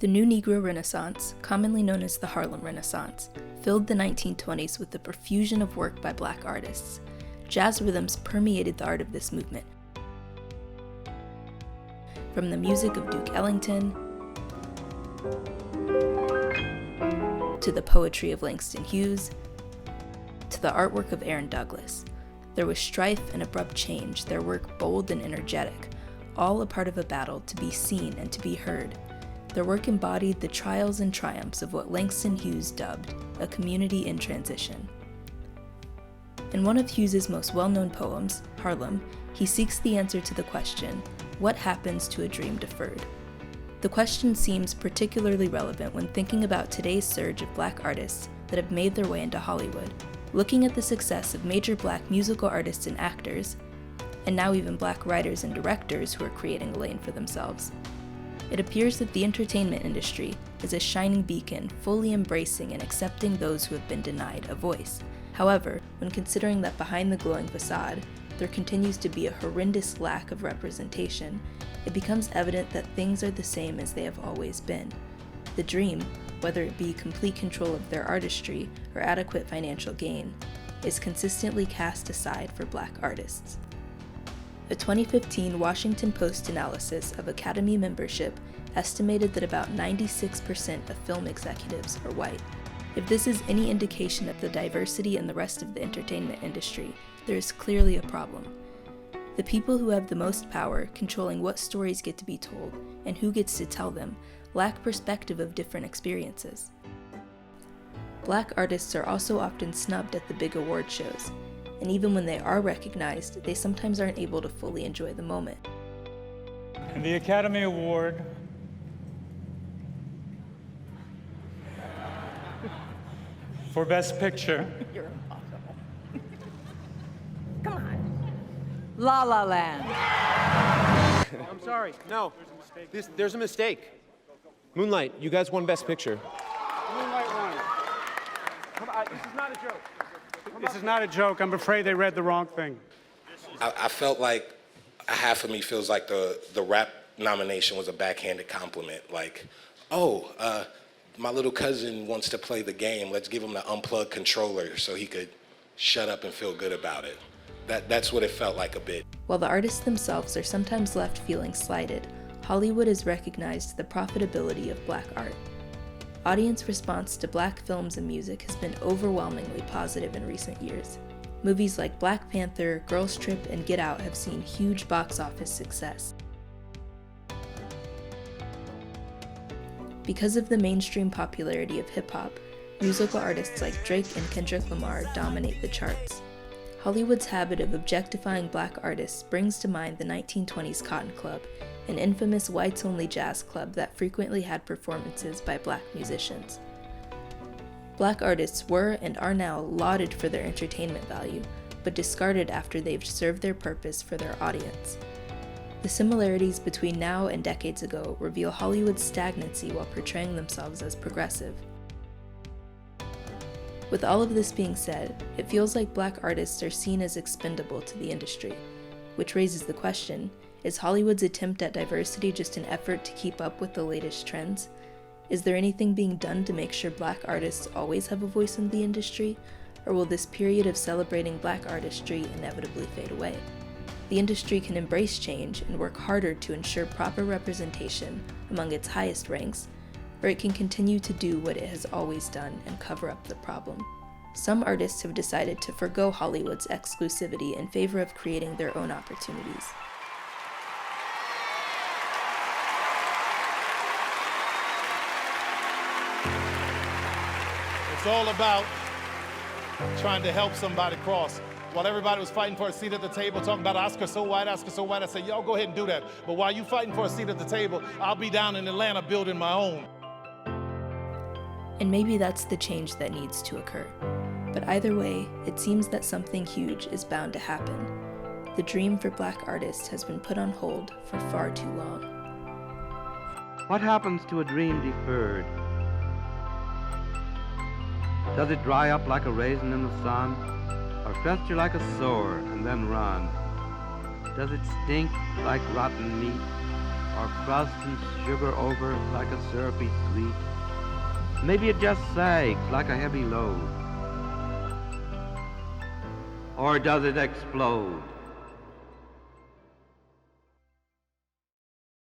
The new Negro Renaissance, commonly known as the Harlem Renaissance, filled the 1920s with a profusion of work by Black artists. Jazz rhythms permeated the art of this movement. From the music of Duke Ellington to the poetry of Langston Hughes to the artwork of Aaron Douglas, there was strife and abrupt change, their work bold and energetic, all a part of a battle to be seen and to be heard. Their work embodied the trials and triumphs of what Langston Hughes dubbed a community in transition. In one of Hughes's most well-known poems, Harlem, he seeks the answer to the question, what happens to a dream deferred? The question seems particularly relevant when thinking about today's surge of Black artists that have made their way into Hollywood, looking at the success of major Black musical artists and actors, and now even Black writers and directors who are creating a lane for themselves. It appears that the entertainment industry is a shining beacon, fully embracing and accepting those who have been denied a voice. However, when considering that behind the glowing facade, there continues to be a horrendous lack of representation, it becomes evident that things are the same as they have always been. The dream, whether it be complete control of their artistry or adequate financial gain, is consistently cast aside for Black artists. A 2015 Washington Post analysis of Academy membership estimated that about 96% of film executives are white. If this is any indication of the diversity in the rest of the entertainment industry, there is clearly a problem. The people who have the most power, controlling what stories get to be told and who gets to tell them, lack perspective of different experiences. Black artists are also often snubbed at the big award shows, and even when they are recognized, they sometimes aren't able to fully enjoy the moment. And the Academy Award for Best Picture. You're impossible. Come on. La La Land. I'm sorry, no. There's a mistake. Moonlight, you guys won Best Picture. Moonlight won. Come on, this is not a joke. This is not a joke. I'm afraid they read the wrong thing. I felt like half of me feels like the rap nomination was a backhanded compliment. Like, oh, my little cousin wants to play the game. Let's give him the unplugged controller so he could shut up and feel good about it. That's what it felt like a bit. While the artists themselves are sometimes left feeling slighted, Hollywood has recognized the profitability of Black art. Audience response to Black films and music has been overwhelmingly positive in recent years. Movies like Black Panther, Girls Trip, and Get Out have seen huge box office success. Because of the mainstream popularity of hip-hop, musical artists like Drake and Kendrick Lamar dominate the charts. Hollywood's habit of objectifying Black artists brings to mind the 1920s Cotton Club, an infamous whites-only jazz club that frequently had performances by Black musicians. Black artists were and are now lauded for their entertainment value, but discarded after they've served their purpose for their audience. The similarities between now and decades ago reveal Hollywood's stagnancy while portraying themselves as progressive. With all of this being said, it feels like Black artists are seen as expendable to the industry, which raises the question, is Hollywood's attempt at diversity just an effort to keep up with the latest trends? Is there anything being done to make sure Black artists always have a voice in the industry, or will this period of celebrating Black artistry inevitably fade away? The industry can embrace change and work harder to ensure proper representation among its highest ranks, or it can continue to do what it has always done and cover up the problem. Some artists have decided to forgo Hollywood's exclusivity in favor of creating their own opportunities. It's all about trying to help somebody cross. While everybody was fighting for a seat at the table, talking about Oscar so white, I said, y'all go ahead and do that. But while you fighting for a seat at the table, I'll be down in Atlanta building my own. And maybe that's the change that needs to occur. But either way, it seems that something huge is bound to happen. The dream for Black artists has been put on hold for far too long. What happens to a dream deferred? Does it dry up like a raisin in the sun, or fester like a sore and then run? Does it stink like rotten meat, or crust and sugar over like a syrupy sweet? Maybe it just sags like a heavy load. Or does it explode?